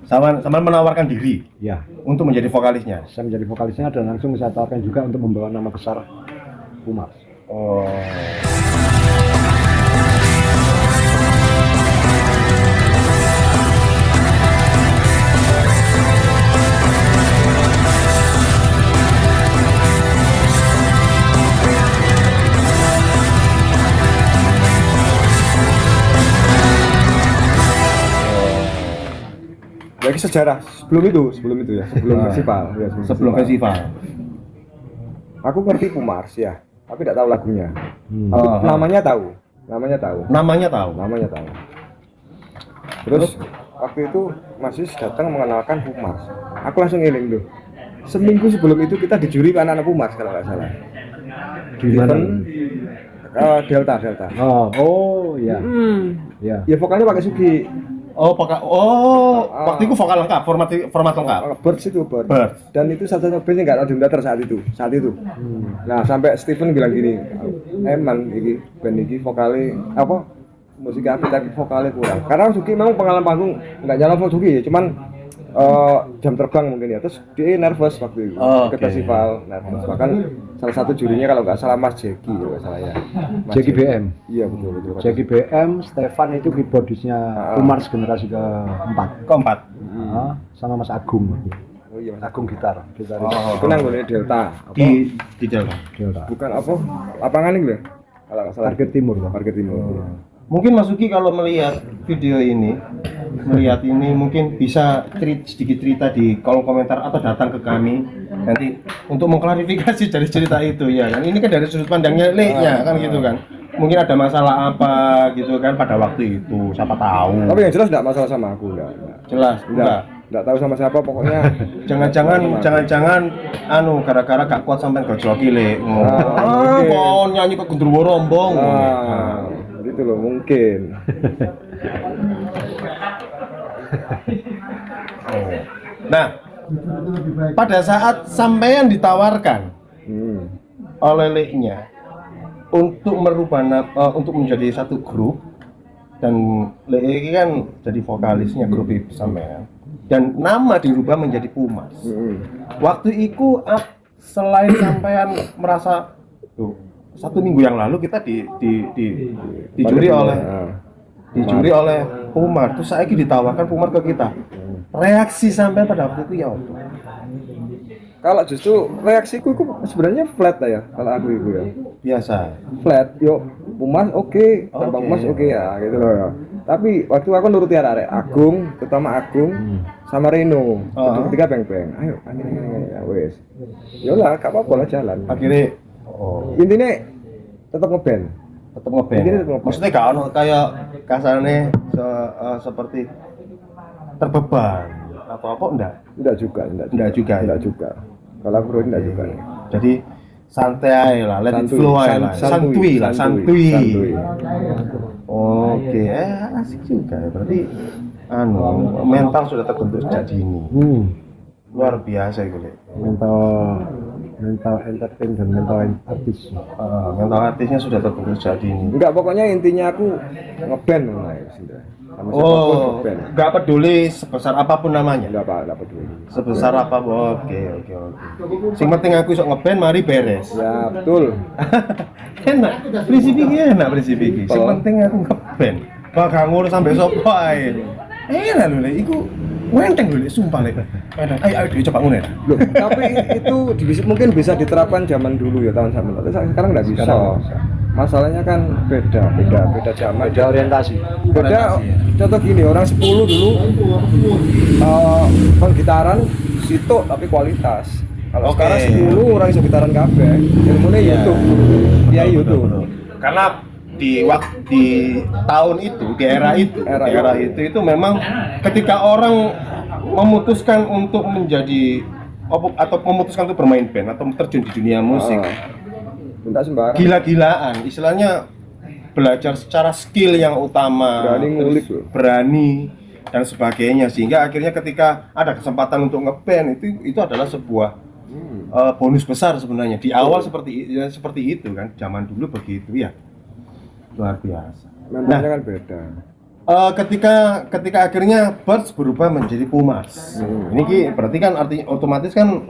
Sama menawarkan diri Ya, untuk menjadi vokalisnya. saya menjadi vokalisnya dan langsung saya tawarkan juga untuk membawa nama besar Umars. Oh. Lagi sejarah sebelum itu ya, sebelum festival ya, Sebelum festival. Aku ngerti Umars ya, tapi tidak tahu lagunya. Hmm. Tapi Oh. namanya tahu. Namanya tahu. Namanya tahu. Terus waktu itu Mas Yus datang mengenalkan Umars. Aku langsung ngiling tuh. Seminggu sebelum itu kita dijuri anak-anak Umars kalau nggak salah. Di mana? Delta. Oh ya. Ya. Ya vokalnya pakai Sugi. Waktu itu vokal lengkap, format lengkap. Birds itu Birds. Birds. Dan itu satu-satunya band yang nggak ada Doom Theater saat itu. Nah sampai Steven bilang gini, emang iki band iki vokalnya apa musik apik tapi vokalnya kurang. Karena Sugi memang pengalaman panggung nggak nyala Sugi, cuman jam terbang mungkin ya. Terus dia nervous waktu itu ke festival, nervous. Bahkan salah satu jurinya kalau nggak salah Mas Jeki kalau nggak salah ya. Jeki BM. Iya betul. Jeki BM, Stefan itu keyboardisnya Umars generasi Keempat. sama Mas Agung. Oh iya Mas Agung gitar. Itu nanggung Delta. Di Delta. Bukan apa? Lapangan ini loh. Kalau nggak salah. Parkir Timur. Parkir Timur. Mungkin Mas Uki kalau melihat video ini, mungkin bisa sedikit cerita di kolom komentar atau datang ke kami nanti untuk mengklarifikasi dari cerita itu ya kan. Ini kan dari sudut pandangnya Leknya kan gitu kan. Mungkin ada masalah apa gitu kan pada waktu itu, siapa tahu. Tapi yang jelas enggak masalah sama aku, enggak. Jelas, Enggak tahu sama siapa pokoknya. Jangan-jangan gara-gara gak kuat sampai gojloki Lek. Mungkin. Kok nyanyi ke Gundurwo Rombong. Itu loh mungkin. Nah, pada saat sampean ditawarkan oleh Leknya untuk merubah untuk menjadi satu grup dan Lek ini kan jadi vokalisnya grup itu sampean dan nama dirubah menjadi Umars. Waktu itu selain sampean merasa tuh 1 minggu yang lalu kita dicuri oleh Umar, terus saya ditawarkan Umar ke kita. Reaksi sampai pada waktu itu ya apa? Kalau justru reaksiku itu sebenarnya flat ya kalau aku itu ya. Biasa. Flat, yuk Umar oke, tanpa Umar oke ya gitu loh ya. Tapi waktu aku nuruti arek Agung, terutama Agung sama Reno. Ketika beng-beng, ayo ya wes. Yolah, gak apa-apa lah jalan. Akhirnya Intinya tetap ngeband. Maksudnya gak ono kayak kasarnya seperti terbeban atau apa enggak? Enggak juga. Kalau aku enggak juga. Jadi santai lah, let it flow lah. Santuy. Oke, asik juga ya. Berarti mental sudah terbentuk sejak dini. Luar biasa itu, Lek. Mental entertain dan mental artis. Mental artisnya sudah terbentuk sejak dini. Enggak, pokoknya intinya aku ngeband lah ya sudah. Enggak peduli sebesar apapun namanya. Enggak peduli. Sebesar apapun. Oke. Sing penting aku iso ngeband mari beres. Ya, betul. Enak. Prinsip iki. Sing penting aku ngeband. Bakal ngurus sampai sopo ae. Enak lho, Lek. Iku wenteng lho, Lek, sumpah Lek. Ayo coba ngono ya. Loh, tapi itu mungkin bisa diterapkan zaman dulu ya, tahun zaman lalu. Sekarang nggak bisa. Masalahnya kan beda zaman, Beda orientasi. beda. Contoh gini, orang 10 dulu gitaran situ tapi kualitas. Kalau sekarang 10 orang iso gitaran kabeh, ilmune YouTube. Ya YouTube. Karena di tahun itu, di era itu memang ketika orang memutuskan untuk menjadi atau memutuskan untuk bermain band atau terjun di dunia musik, enggak sembarang. Gila-gilaan, istilahnya belajar secara skill yang utama, Berani ngulik loh. berani dan sebagainya, sehingga akhirnya ketika ada kesempatan untuk ngeband itu adalah sebuah bonus besar sebenarnya di awal seperti itu kan, zaman dulu begitu ya, luar biasa. Mentalnya kan beda. Ketika akhirnya Birds berubah menjadi Pumas. Ini berarti kan arti otomatis kan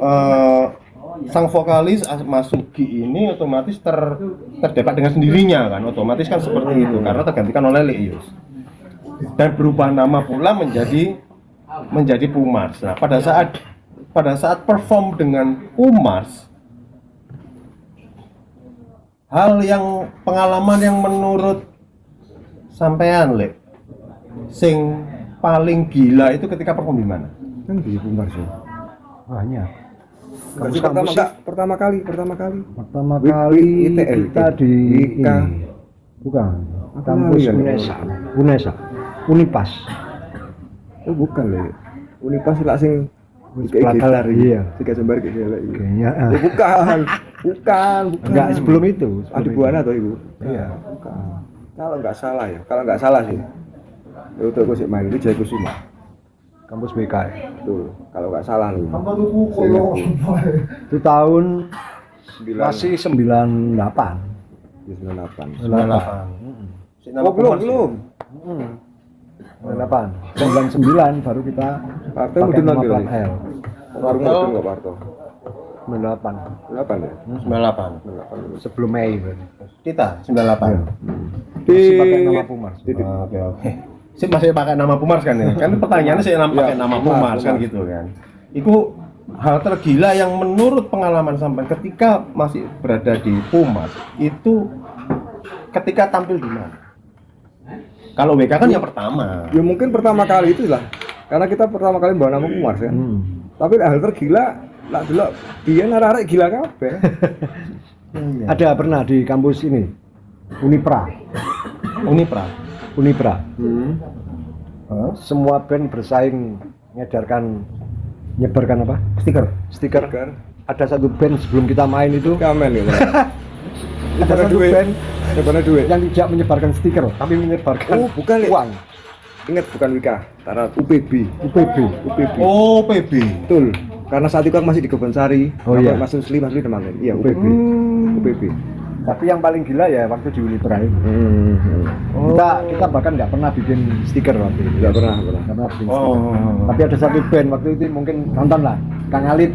sang vokalis Masugi ini otomatis terdapat dengan sendirinya kan, otomatis kan seperti itu karena tergantikan oleh Leius. Dan berubah nama pula menjadi Pumas. Nah, pada saat perform dengan Pumas, pengalaman yang menurut sampean sing paling gila itu ketika perform di mana? Kan di Pumas ya. Banyak. Pertama kali ITL kita di Wika. Bukan. Apa Kampus namanya? Unesa. Unipas. Oh bukan lho. Unipas lah sing Pelatalar, iya. Tiga Jember kayak gila. Kayaknya. Oh, bukan. Enggak, sebelum itu. Adi Buana atau Ibu? Iya. Bukan. Kalau nggak salah sih. Itu aku sih main di Jaya Kusuma. Kampus BK. Betul. Kalau nggak salah loh. Itu tahun 9 masih 98. 98. 98. Oh belum. 98. 99 baru kita Parto pakai mungkin nama nanti plat lagi. L. Warung mungkin nggak Parto. 98. 8 ya? 98. Sebelum Mei berarti. Kita 98. Masih pakai nama Pumas. Oke. Sip masih pakai nama Pumas kan ya? Kan pertanyaannya saya pakai nama Pumas kan gitu kan. Itu hal tergila yang menurut pengalaman sampai ketika masih berada di Pumas itu ketika tampil di mana? Kalau WK kan yang pertama. Ya mungkin pertama kali itu lah. Karena kita pertama kali bawa nama Kumar kan. Tapi hal tergila lah delok biyen arek-arek gila kabeh. Ada pernah di kampus ini Unipra. Semua band bersaing nyebarkan apa? Stiker. Ada satu band sebelum kita main itu Kamen ya. ada satu band Daripada duit. yang tidak menyebarkan stiker tapi menyebarkan Bukan ya. uang. Ingat bukan Wika, karena UPB. Oh, PB. Betul. Karena saat itu kan masih di Kebonsari. Oh, iya. Mas Rusli teman. Iya, UPB. UPB. Tapi yang paling gila ya waktu di Unipra itu. Kita bahkan nggak pernah bikin stiker waktu itu. Nggak pernah. Nggak pernah bikin stiker. Tapi ada satu band waktu itu mungkin nonton lah, Kang Alit.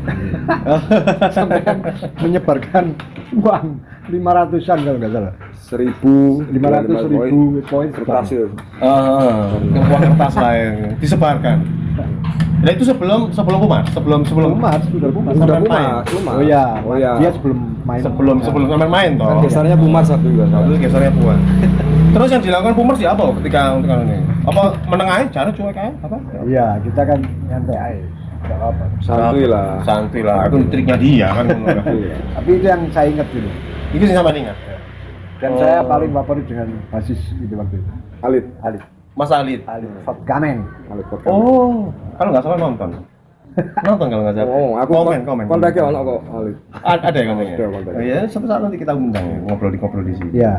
Sampai menyebarkan uang 500-an kalau nggak salah. 500.000 poin kertas ya. Uang kertas lah yang disebarkan. Nah itu sebelum Pumas, sebelum Pumas. Oh iya. Dia sebelum main. Sebelum sampai main toh. Kan gesernya Pumas waktu itu. Lalu gesernya Pumas. Terus yang dilakukan Pumas di apa ketika untuk ini? Apa menengahin cara cuek kayak apa? Iya, kita kan nyantai aja. Enggak apa-apa. Santuy lah. Itu triknya dia kan. Tapi itu yang saya ingat dulu. Itu sih sampai ingat. Dan saya paling favorit dengan basis itu waktu itu. Alit. Mas Alit. Fotkamen. Oh, kalau nggak salah nonton kalau nggak salah. Oh, aku komen. kontaknya ono kok Alit. Ada yang kontaknya. Ada kontaknya. Oh, ya, suatu saat nanti kita undang ya, ngobrol di sini. Iya.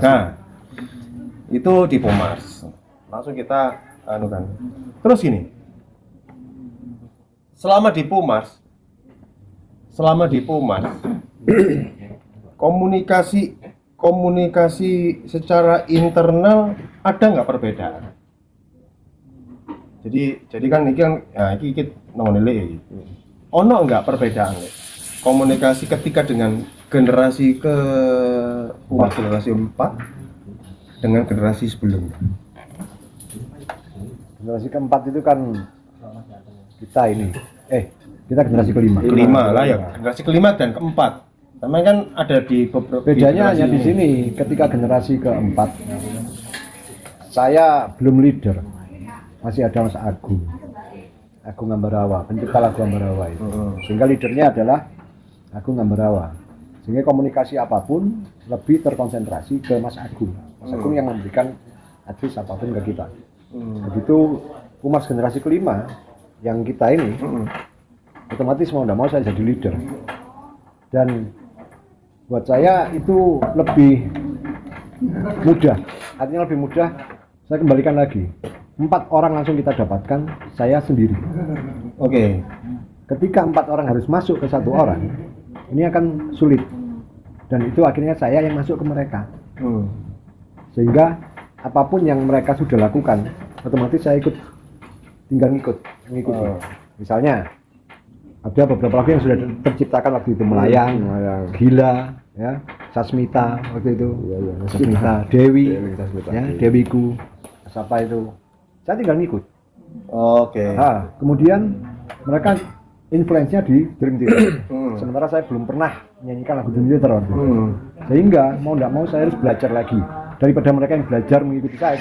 Nah, itu di Pumas. Langsung kita kan. Terus gini. Selama di Pumas komunikasi secara internal ada nggak perbedaan? Jadi kan ini nomor nilai ono nggak perbedaan komunikasi ketika dengan generasi generasi 4 dengan generasi sebelumnya? Generasi keempat itu kan kita generasi kelima Lah ya, generasi kelima dan keempat. Memang kan ada di beberapa bedanya hanya di sini. Ketika generasi keempat saya belum leader, masih ada Mas Agung Ambarawa, pencipta lagu Ambarawa itu. Sehingga leadernya adalah Agung Ambarawa. Sehingga komunikasi apapun lebih terkonsentrasi ke Mas Agung. Mas Agung yang memberikan advice apapun ke kita. Begitu Pumas generasi kelima yang kita ini otomatis mau tidak mau saya jadi leader. Dan buat saya itu lebih mudah. Artinya lebih mudah. Saya kembalikan lagi. 4 orang langsung kita dapatkan, saya sendiri. Oke. Ketika 4 orang harus masuk ke 1 orang, ini akan sulit. Dan itu akhirnya saya yang masuk ke mereka. Sehingga apapun yang mereka sudah lakukan, otomatis saya tinggal ngikuti. Misalnya ada beberapa lagu yang sudah terciptakan waktu itu, Melayang, Gila, ya, Sasmita waktu itu, Sasmita, Dewi, ya, Dewiku, siapa itu, saya tinggal ngikut. Oke. Nah, kemudian mereka influence-nya di Dream Theater. Sementara saya belum pernah menyanyikan lagu Dream Theater waktu itu. Sehingga mau tidak mau saya harus belajar lagi. Daripada mereka yang belajar mengikuti saya